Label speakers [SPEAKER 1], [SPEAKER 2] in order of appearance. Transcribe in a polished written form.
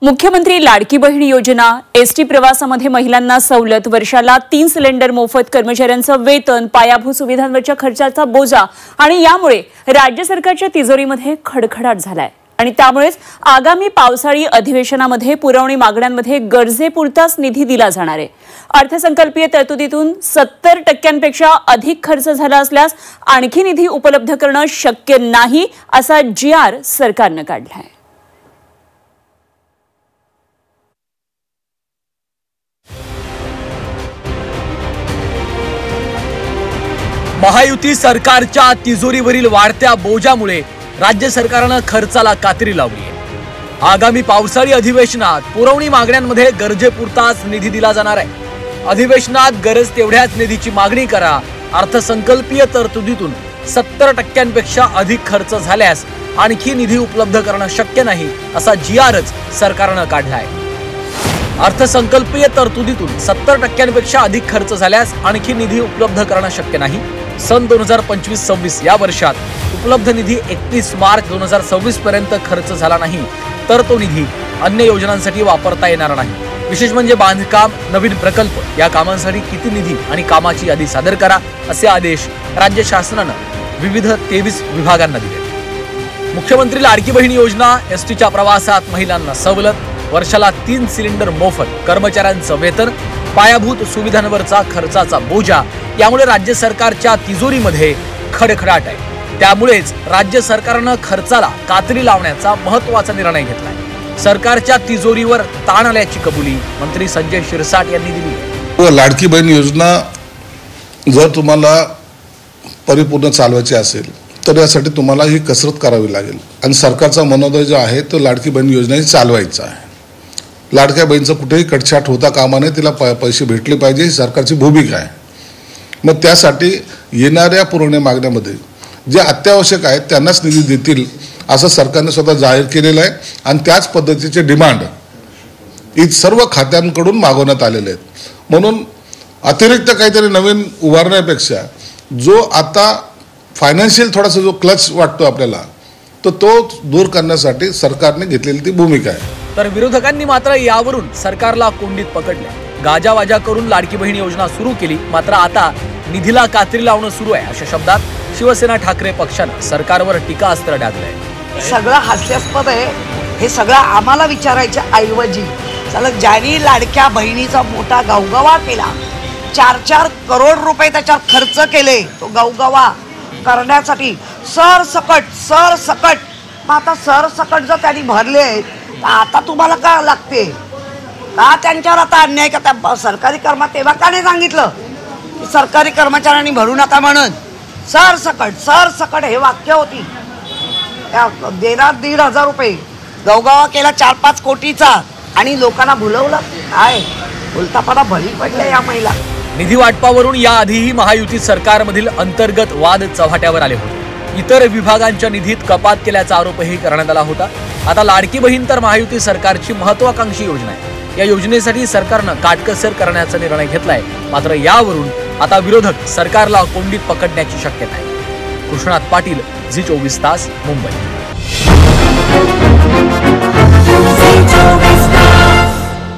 [SPEAKER 1] मुख्यमंत्री लाडकी बहीण योजना, एसटी प्रवासामध्ये महिलांना सवलत, वर्षाला 3 सिलेंडर मोफत, कर्मचाऱ्यांचं वेतन, पायाभूत सुविधांवरच्या खर्चाचा बोजा आणि यामुळे राज्य सरकारच्या तिजोरीमध्ये खडखडाट झालाय आणि त्यामुळेच आगामी पावसाळी अधिवेशनामध्ये पुरवणी मागण्यांमध्ये गरजेपुरताच निधी दिला जाणार आहे। अर्थसंकल्पीय तरतुदीतून 70% अधिक खर्च झाला असल्यास आणखी निधी उपलब्ध करणं शक्य नाही असा GR सरकारने काढलाय।
[SPEAKER 2] महायुती सरकारच्या तिजोरीवरील वाढत्या बोजामुळे राज्य सरकारने खर्चाला कात्री लावली आहे। आगामी पावसाळी अधिवेशनात पुरवणी मागण्यांमध्ये गरजेपुरताच निधी दिला जाणार आहे। अधिवेशनात गरज तेवढ्याच निधीची मागणी करा। अर्थसंकल्पीय तरतुदीतून 70% अधिक खर्च झाल्यास आणखी निधी उपलब्ध करणं शक्य नाही असा GRच सरकारने काढला आहे। अर्थसंकल्पीय तरतुदीतून 70% अधिक खर्च झाल्यास आणखी निधी उपलब्ध करणं शक्य नाही। सन 2025-26 या वर्षात उपलब्ध निधी 31 मार्च 2026 पर्यंत खर्च झाला नाही तर तो निधी अन्य योजनांसाठी वापरता येणार नाही। विशेष म्हणजे बांधकाम, नवीन प्रकल्प या कामांसाठी किती निधी आणि कामाची यादी सादर करा असे आदेश राज्य शासनाने विविध 23 विभागांना दिले। मुख्यमंत्री लाडकी बहीण योजना, एसटीच्या प्रवासात महिलांना सवलत, वर्षाला 3 सिलेंडर मोफत, कर्मचाऱ्यांचं वेतन, पायाभूत सुविधांवरचा खर्चाचा बोजा यामुळे राज्य सरकारच्या तिजोरीमध्ये खडखडाट आहे। त्यामुळेच राज्य सरकारने खर्चाला कात्री लावण्याचा महत्त्वाचा निर्णय घेतलाय। सरकारच्या तिजोरीवर ताण आल्याची कबुली मंत्री संजय शिरसाट यांनी दिली।
[SPEAKER 3] लाडकी बहीण योजना जर तुम्हाला परिपूर्ण चालवायची असेल तर यासाठी तुम्हाला ही कसरत करावी लागेल आणि सरकारचा मनोदय जो आहे तो लाडकी बहीण योजना चालवायचा आहे। लाडक्या बहीणचं कुठेही कटछाट होता कामा नये, तिला पैसे भेटले पाहिजे ही सरकारची भूमिका आहे। मग त्यासाठी येणाऱ्या पुरवणी मागण्यामध्ये जे अत्यावश्यक आहेत त्यांनाच निधी देतील असं सरकारने स्वतः जाहीर केलेलं आहे आणि त्याच पद्धतीचे डिमांड ही सर्व खात्यांकडून मागवण्यात आलेले आहेत। म्हणून अतिरिक्त काहीतरी नवीन उभारण्यापेक्षा जो आता फायनान्शियल थोडासा जो क्लच वाटतो आपल्याला तो दूर करण्यासाठी सरकारने घेतलेली ती भूमिका आहे।
[SPEAKER 2] तर विरोधकांनी मात्र यावरून सरकारला कोंडीत पकडले। गाजावाजा करून लाडकी बहीण योजना सुरू केली, मात्र आता निधीला कात्री लावणं सुरू आहे अशा शब्दात शिवसेना ठाकरे पक्षाने सरकारवर टीकास्त्र डागलंय।
[SPEAKER 4] सगळं हास्यास्पद आहे। हे सगळं आम्हाला विचारायच्या ऐवजी चला ज्यांनी लाडक्या बहिणीचा मोठा गवगवा केला, 4-4 करोड रुपये त्याच्यावर खर्च केले, तो गवगवा करण्यासाठी सरसकट मग आता सरसकट जर त्यांनी भरले तर आता तुम्हाला का लागते का त्यांच्यावर आता अन्याय का? त्या सरकारी तेव्हा का नाही सांगितलं सरकारी कर्मचाऱ्यांनी भरू नका म्हणून? सरसकट हे वाक्य होती। देणार 1,500 रुपये, गवगवा केला 4-5 कोटीचा आणि लोकांना भुलवलं। काय उलटापणा भली पडले या महिला।
[SPEAKER 2] निधी वाटपावरून याआधीही महायुती सरकारमधील अंतर्गत वाद चव्हाट्यावर आले होते। इतर विभागांच्या निधीत कपात केल्याचा आरोपही करण्यात आला होता। आता लाडकी बहीण तर महायुती सरकारची महत्त्वाकांक्षी योजना आहे। या योजनेसाठी सरकारने काटकसर करण्याचा निर्णय घेतलाय, मात्र यावरून आता विरोधक सरकारला कोंडीत पकडण्याची शक्यता आहे। कृष्णात पाटील, झी 24 तास, मुंबई।